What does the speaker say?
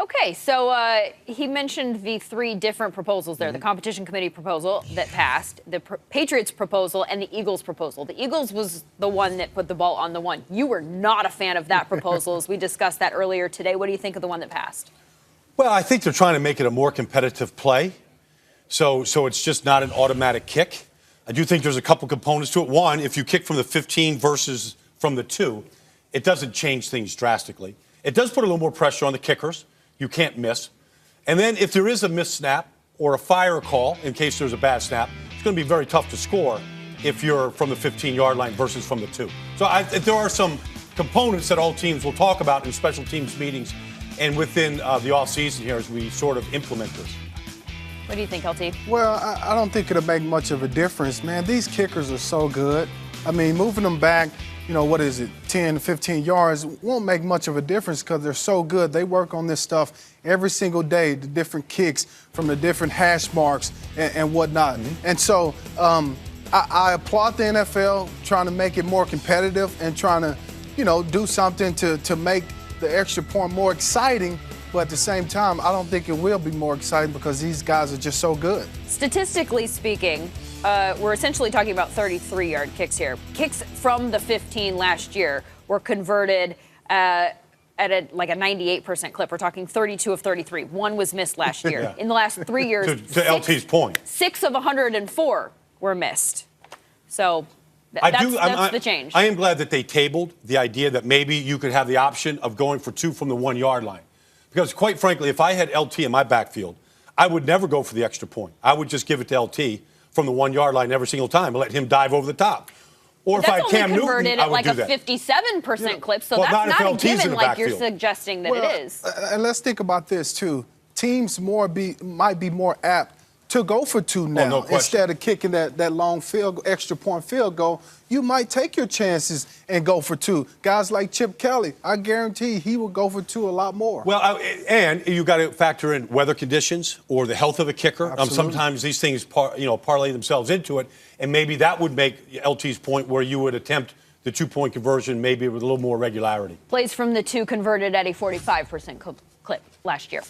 Okay, so he mentioned the three different proposals there, the competition committee proposal that passed, the Patriots proposal, and the Eagles proposal. The Eagles was the one that put the ball on the one. You were not a fan of that proposal, as we discussed that earlier today. What do you think of the one that passed? Well, I think they're trying to make it a more competitive play, so it's just not an automatic kick. I do think there's a couple components to it. One, if you kick from the 15 versus from the 2, it doesn't change things drastically. It does put a little more pressure on the kickers. You can't miss. And then if there is a missed snap or a fire call in case there's a bad snap, it's going to be very tough to score if you're from the 15-yard line versus from the 2. So there are some components that all teams will talk about in special teams meetings and within the offseason here as we sort of implement this. What do you think, LT? Well, I don't think it'll make much of a difference, man. These kickers are so good. I mean, moving them back, 10, 15 yards won't make much of a difference because they're so good. They work on this stuff every single day, the different kicks from the different hash marks and whatnot. And so I applaud the NFL trying to make it more competitive and trying to, do something to make the extra point more exciting. But at the same time, I don't think it will be more exciting because these guys are just so good. Statistically speaking, we're essentially talking about 33-yard kicks here. Kicks from the 15 last year were converted at a 98% clip. We're talking 32 of 33. One was missed last year. Yeah. In the last 3 years, to LT's point, 6 of 104 were missed. So that's the change. I am glad that they tabled the idea that maybe you could have the option of going for 2 from the 1-yard line. Because quite frankly, if I had LT in my backfield, I would never go for the extra point. I would just give it to LT from the 1-yard line every single time and let him dive over the top. Or if I had Cam Newton, I would do that. That's only converted at like a 57% clip, so well, that's not a given like you're backfield. suggesting that it is. And let's think about this, too. Teams might be more apt to go for 2 now. No question. Instead of kicking that long extra point field goal. You might take your chances and go for 2. Guys like Chip Kelly, I guarantee he will go for 2 a lot more. Well, and you got to factor in weather conditions or the health of the kicker. Sometimes these things parlay themselves into it, and maybe that would make LT's point where you would attempt the 2-point conversion maybe with a little more regularity. Plays from the 2 converted at a 45% clip last year.